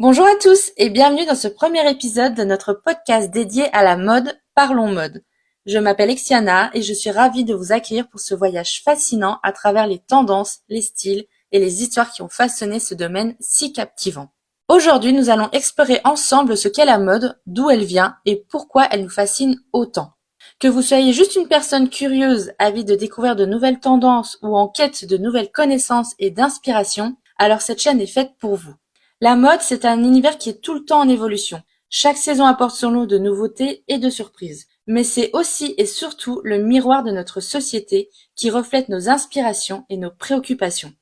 Bonjour à tous et bienvenue dans ce premier épisode de notre podcast dédié à la mode Parlons Mode. Je m'appelle Exiana et je suis ravie de vous accueillir pour ce voyage fascinant à travers les tendances, les styles et les histoires qui ont façonné ce domaine si captivant. Aujourd'hui, nous allons explorer ensemble ce qu'est la mode, d'où elle vient et pourquoi elle nous fascine autant. Que vous soyez juste une personne curieuse, avide de découvrir de nouvelles tendances ou en quête de nouvelles connaissances et d'inspiration, alors cette chaîne est faite pour vous. La mode, c'est un univers qui est tout le temps en évolution. Chaque saison apporte son lot de nouveautés et de surprises. Mais c'est aussi et surtout le miroir de notre société qui reflète nos inspirations et nos préoccupations.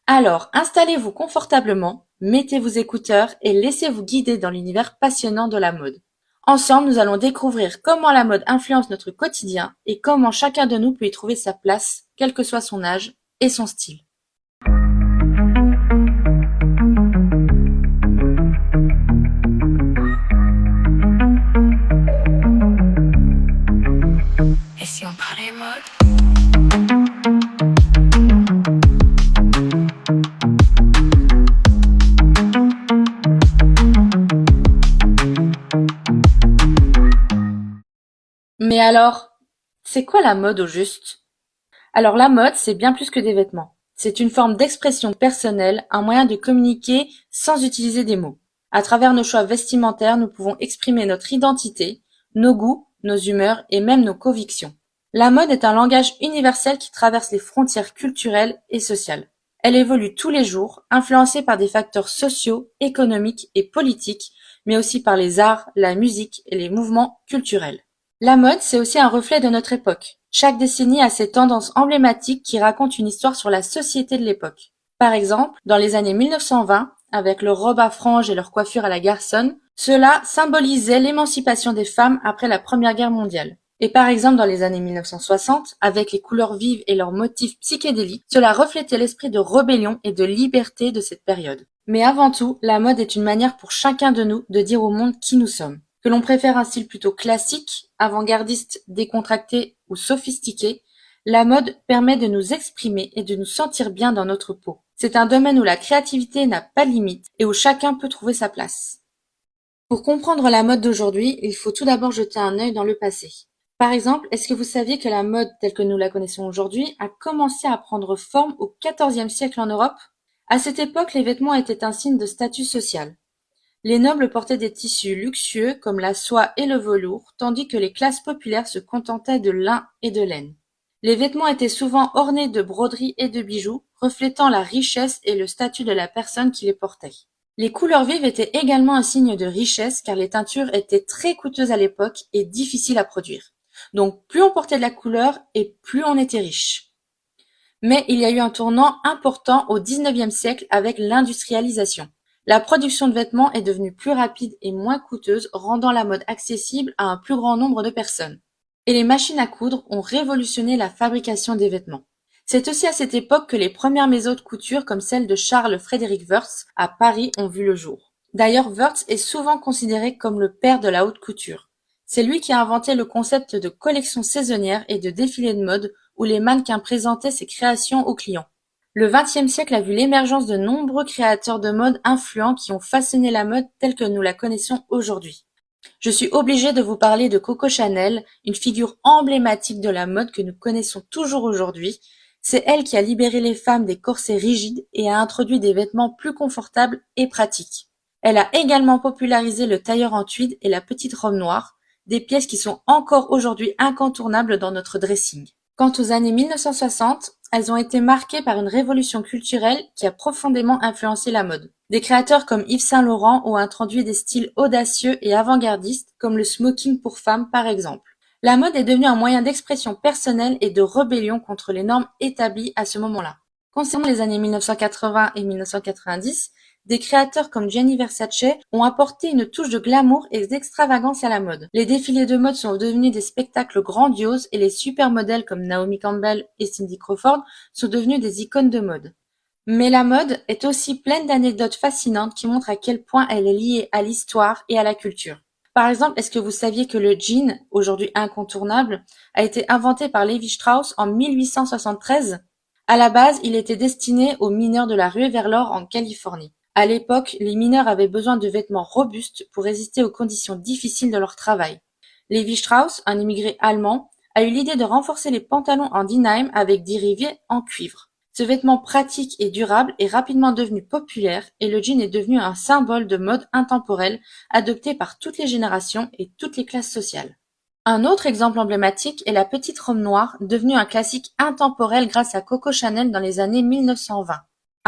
Alors, installez-vous confortablement, mettez vos écouteurs et laissez-vous guider dans l'univers passionnant de la mode. Ensemble, nous allons découvrir comment la mode influence notre quotidien et comment chacun de nous peut y trouver sa place, quel que soit son âge et son style. It's your body mode. Mais alors, c'est quoi la mode au juste? Alors la mode, c'est bien plus que des vêtements. C'est une forme d'expression personnelle, un moyen de communiquer sans utiliser des mots. À travers nos choix vestimentaires, nous pouvons exprimer notre identité, nos goûts, nos humeurs et même nos convictions. La mode est un langage universel qui traverse les frontières culturelles et sociales. Elle évolue tous les jours, influencée par des facteurs sociaux, économiques et politiques, mais aussi par les arts, la musique et les mouvements culturels. La mode, c'est aussi un reflet de notre époque. Chaque décennie a ses tendances emblématiques qui racontent une histoire sur la société de l'époque. Par exemple, dans les années 1920, avec leurs robes à franges et leurs coiffures à la garçonne, cela symbolisait l'émancipation des femmes après la Première Guerre mondiale. Et par exemple, dans les années 1960, avec les couleurs vives et leurs motifs psychédéliques, cela reflétait l'esprit de rébellion et de liberté de cette période. Mais avant tout, la mode est une manière pour chacun de nous de dire au monde qui nous sommes. Que l'on préfère un style plutôt classique, avant-gardiste, décontracté ou sophistiqué, la mode permet de nous exprimer et de nous sentir bien dans notre peau. C'est un domaine où la créativité n'a pas de limite et où chacun peut trouver sa place. Pour comprendre la mode d'aujourd'hui, il faut tout d'abord jeter un œil dans le passé. Par exemple, est-ce que vous saviez que la mode telle que nous la connaissons aujourd'hui a commencé à prendre forme au XIVe siècle en Europe? À cette époque, les vêtements étaient un signe de statut social. Les nobles portaient des tissus luxueux comme la soie et le velours, tandis que les classes populaires se contentaient de lin et de laine. Les vêtements étaient souvent ornés de broderies et de bijoux, reflétant la richesse et le statut de la personne qui les portait. Les couleurs vives étaient également un signe de richesse car les teintures étaient très coûteuses à l'époque et difficiles à produire. Donc plus on portait de la couleur et plus on était riche. Mais il y a eu un tournant important au XIXe siècle avec l'industrialisation. La production de vêtements est devenue plus rapide et moins coûteuse, rendant la mode accessible à un plus grand nombre de personnes. Et les machines à coudre ont révolutionné la fabrication des vêtements. C'est aussi à cette époque que les premières maisons de couture comme celle de Charles Frédéric Worth à Paris ont vu le jour. D'ailleurs, Worth est souvent considéré comme le père de la haute couture. C'est lui qui a inventé le concept de collection saisonnière et de défilé de mode où les mannequins présentaient ses créations aux clients. Le XXe siècle a vu l'émergence de nombreux créateurs de mode influents qui ont façonné la mode telle que nous la connaissons aujourd'hui. Je suis obligée de vous parler de Coco Chanel, une figure emblématique de la mode que nous connaissons toujours aujourd'hui. C'est elle qui a libéré les femmes des corsets rigides et a introduit des vêtements plus confortables et pratiques. Elle a également popularisé le tailleur en tweed et la petite robe noire, des pièces qui sont encore aujourd'hui incontournables dans notre dressing. Quant aux années 1960, elles ont été marquées par une révolution culturelle qui a profondément influencé la mode. Des créateurs comme Yves Saint Laurent ont introduit des styles audacieux et avant-gardistes comme le smoking pour femmes par exemple. La mode est devenue un moyen d'expression personnelle et de rébellion contre les normes établies à ce moment-là. Concernant les années 1980 et 1990, des créateurs comme Gianni Versace ont apporté une touche de glamour et d'extravagance à la mode. Les défilés de mode sont devenus des spectacles grandioses et les supermodèles comme Naomi Campbell et Cindy Crawford sont devenus des icônes de mode. Mais la mode est aussi pleine d'anecdotes fascinantes qui montrent à quel point elle est liée à l'histoire et à la culture. Par exemple, est-ce que vous saviez que le jean, aujourd'hui incontournable, a été inventé par Levi Strauss en 1873? À la base, il était destiné aux mineurs de la ruée vers l'or en Californie. À l'époque, les mineurs avaient besoin de vêtements robustes pour résister aux conditions difficiles de leur travail. Lévi Strauss, un immigré allemand, a eu l'idée de renforcer les pantalons en denim avec des rivets en cuivre. Ce vêtement pratique et durable est rapidement devenu populaire et le jean est devenu un symbole de mode intemporel adopté par toutes les générations et toutes les classes sociales. Un autre exemple emblématique est la petite robe noire, devenue un classique intemporel grâce à Coco Chanel dans les années 1920.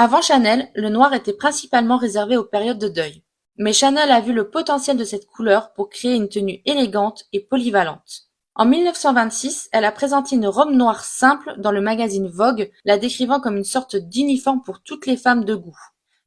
Avant Chanel, le noir était principalement réservé aux périodes de deuil. Mais Chanel a vu le potentiel de cette couleur pour créer une tenue élégante et polyvalente. En 1926, elle a présenté une robe noire simple dans le magazine Vogue, la décrivant comme une sorte d'uniforme pour toutes les femmes de goût.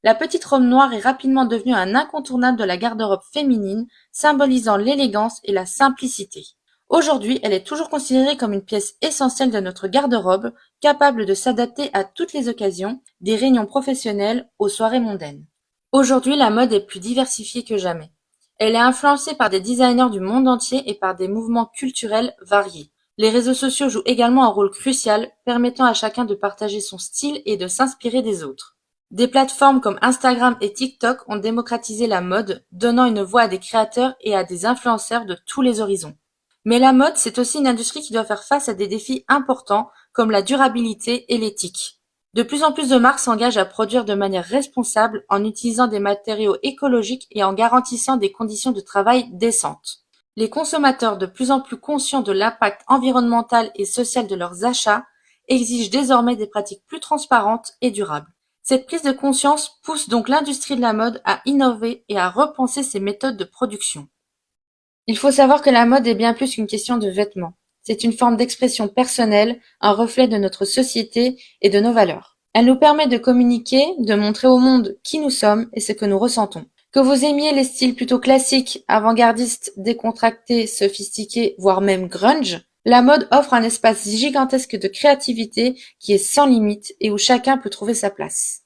La petite robe noire est rapidement devenue un incontournable de la garde-robe féminine, symbolisant l'élégance et la simplicité. Aujourd'hui, elle est toujours considérée comme une pièce essentielle de notre garde-robe, capable de s'adapter à toutes les occasions, des réunions professionnelles aux soirées mondaines. Aujourd'hui, la mode est plus diversifiée que jamais. Elle est influencée par des designers du monde entier et par des mouvements culturels variés. Les réseaux sociaux jouent également un rôle crucial, permettant à chacun de partager son style et de s'inspirer des autres. Des plateformes comme Instagram et TikTok ont démocratisé la mode, donnant une voix à des créateurs et à des influenceurs de tous les horizons. Mais la mode, c'est aussi une industrie qui doit faire face à des défis importants comme la durabilité et l'éthique. De plus en plus de marques s'engagent à produire de manière responsable en utilisant des matériaux écologiques et en garantissant des conditions de travail décentes. Les consommateurs, de plus en plus conscients de l'impact environnemental et social de leurs achats, exigent désormais des pratiques plus transparentes et durables. Cette prise de conscience pousse donc l'industrie de la mode à innover et à repenser ses méthodes de production. Il faut savoir que la mode est bien plus qu'une question de vêtements. C'est une forme d'expression personnelle, un reflet de notre société et de nos valeurs. Elle nous permet de communiquer, de montrer au monde qui nous sommes et ce que nous ressentons. Que vous aimiez les styles plutôt classiques, avant-gardistes, décontractés, sophistiqués, voire même grunge, la mode offre un espace gigantesque de créativité qui est sans limite et où chacun peut trouver sa place.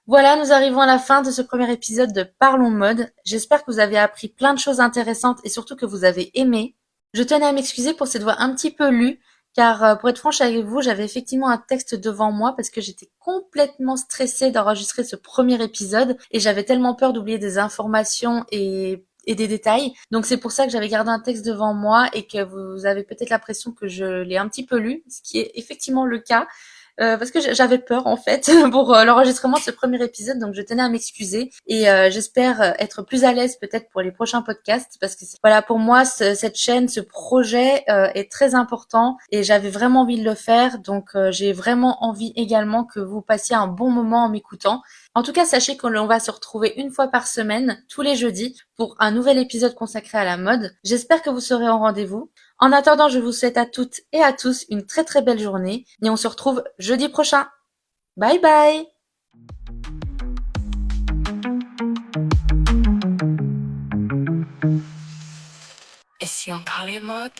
Voilà, nous arrivons à la fin de ce premier épisode de Parlons Mode. J'espère que vous avez appris plein de choses intéressantes et surtout que vous avez aimé. Je tenais à m'excuser pour cette voix un petit peu lue, car pour être franche avec vous, j'avais effectivement un texte devant moi parce que j'étais complètement stressée d'enregistrer ce premier épisode et j'avais tellement peur d'oublier des informations et des détails. Donc c'est pour ça que j'avais gardé un texte devant moi et que vous avez peut-être l'impression que je l'ai un petit peu lu, ce qui est effectivement le cas. Parce que j'avais peur en fait pour l'enregistrement de ce premier épisode, donc je tenais à m'excuser et j'espère être plus à l'aise peut-être pour les prochains podcasts parce que voilà, pour moi cette chaîne, ce projet est très important et j'avais vraiment envie de le faire, donc j'ai vraiment envie également que vous passiez un bon moment en m'écoutant. En tout cas, sachez qu'on va se retrouver une fois par semaine, tous les jeudis, pour un nouvel épisode consacré à la mode. J'espère que vous serez au rendez-vous. En attendant, je vous souhaite à toutes et à tous une très très belle journée et on se retrouve jeudi prochain. Bye bye! Et si on parlait mode?